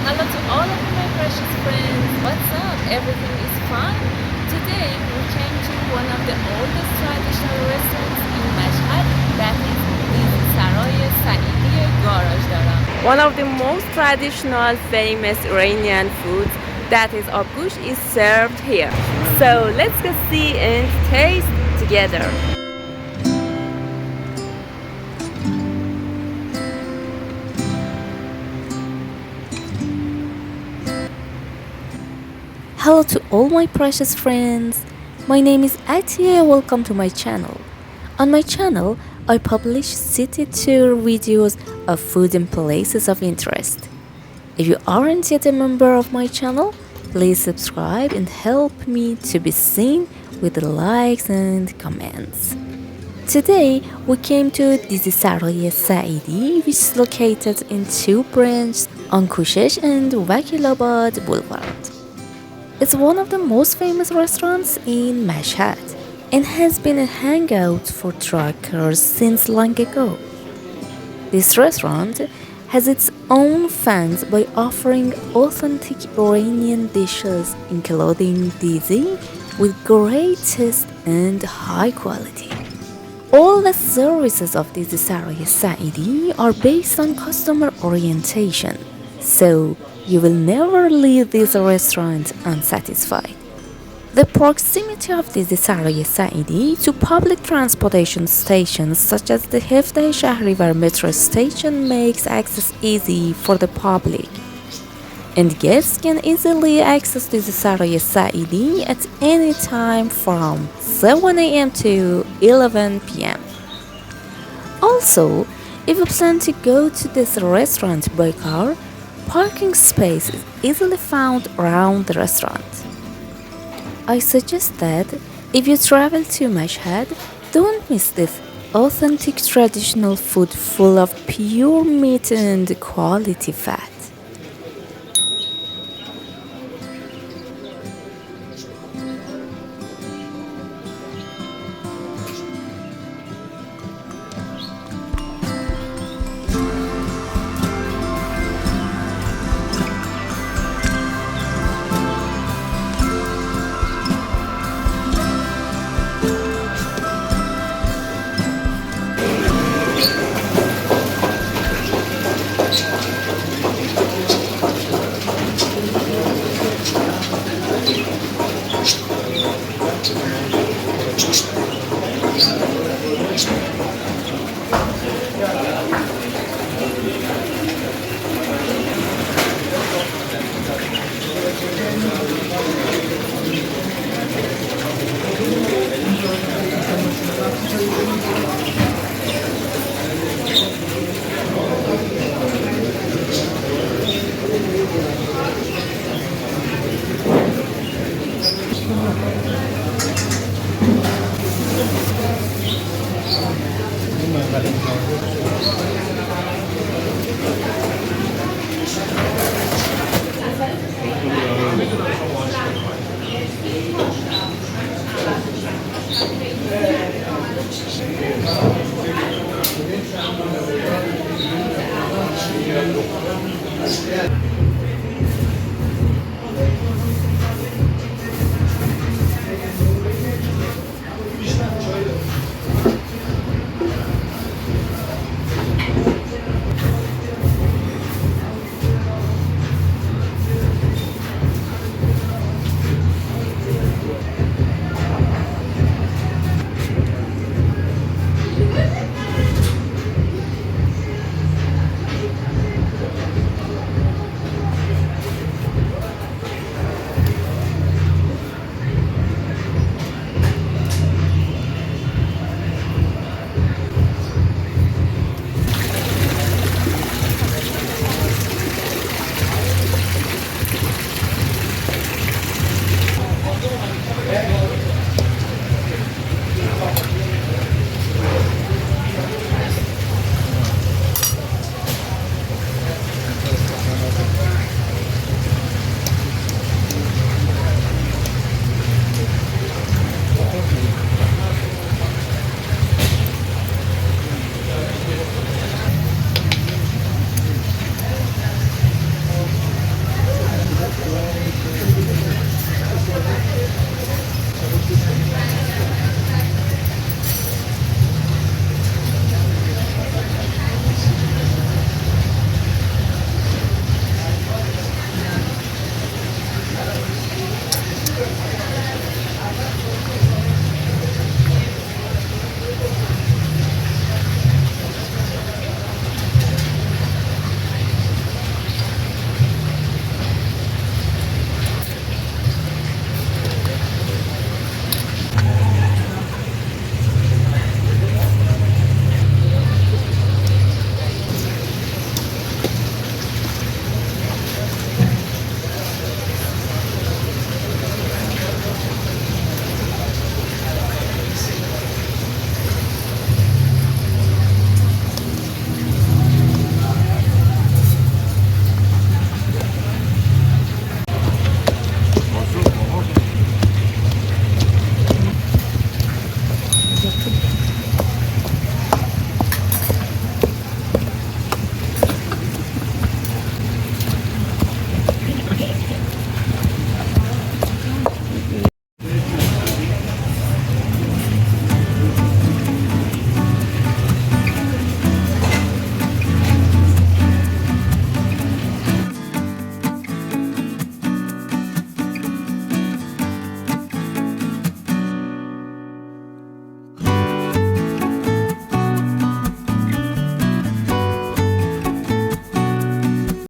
Hello to all of my precious friends. What's up? Everything is fine? Today we came to one of the oldest traditional restaurants in Mashhad, that is Dizi Saraye Saeidi Garazhdarha. One of the most traditional famous Iranian foods, that is Abgousht, is served here. So let's go see and taste together. Hello to all my precious friends. My name is Atiya. Welcome to my channel. On my channel, I publish city tour videos of food and places of interest. If you aren't yet a member of my channel, please subscribe and help me to be seen with the likes and comments. Today, we came to Dizi Saraye Saeidi, which is located in two branches on Kooshesh and Vakilabad Boulevard. It's one of the most famous restaurants in Mashhad and has been a hangout for truckers since long ago. This restaurant has its own fans by offering authentic Iranian dishes including Dizi with great taste and high quality. All the services of Dizi Saraye Saeidi are based on customer orientation, so you will never leave this restaurant unsatisfied. The proximity of Dizi Saraye Saeidi to public transportation stations such as the Hevdeh Shahrivar metro station makes access easy for the public, and guests can easily access Dizi Saraye Saeidi at any time from 7 a.m. to 11 p.m. Also, if you plan to go to this restaurant by car, parking space is easily found around the restaurant. I suggest that if you travel to Mashhad, don't miss this authentic traditional food full of pure meat and quality fat.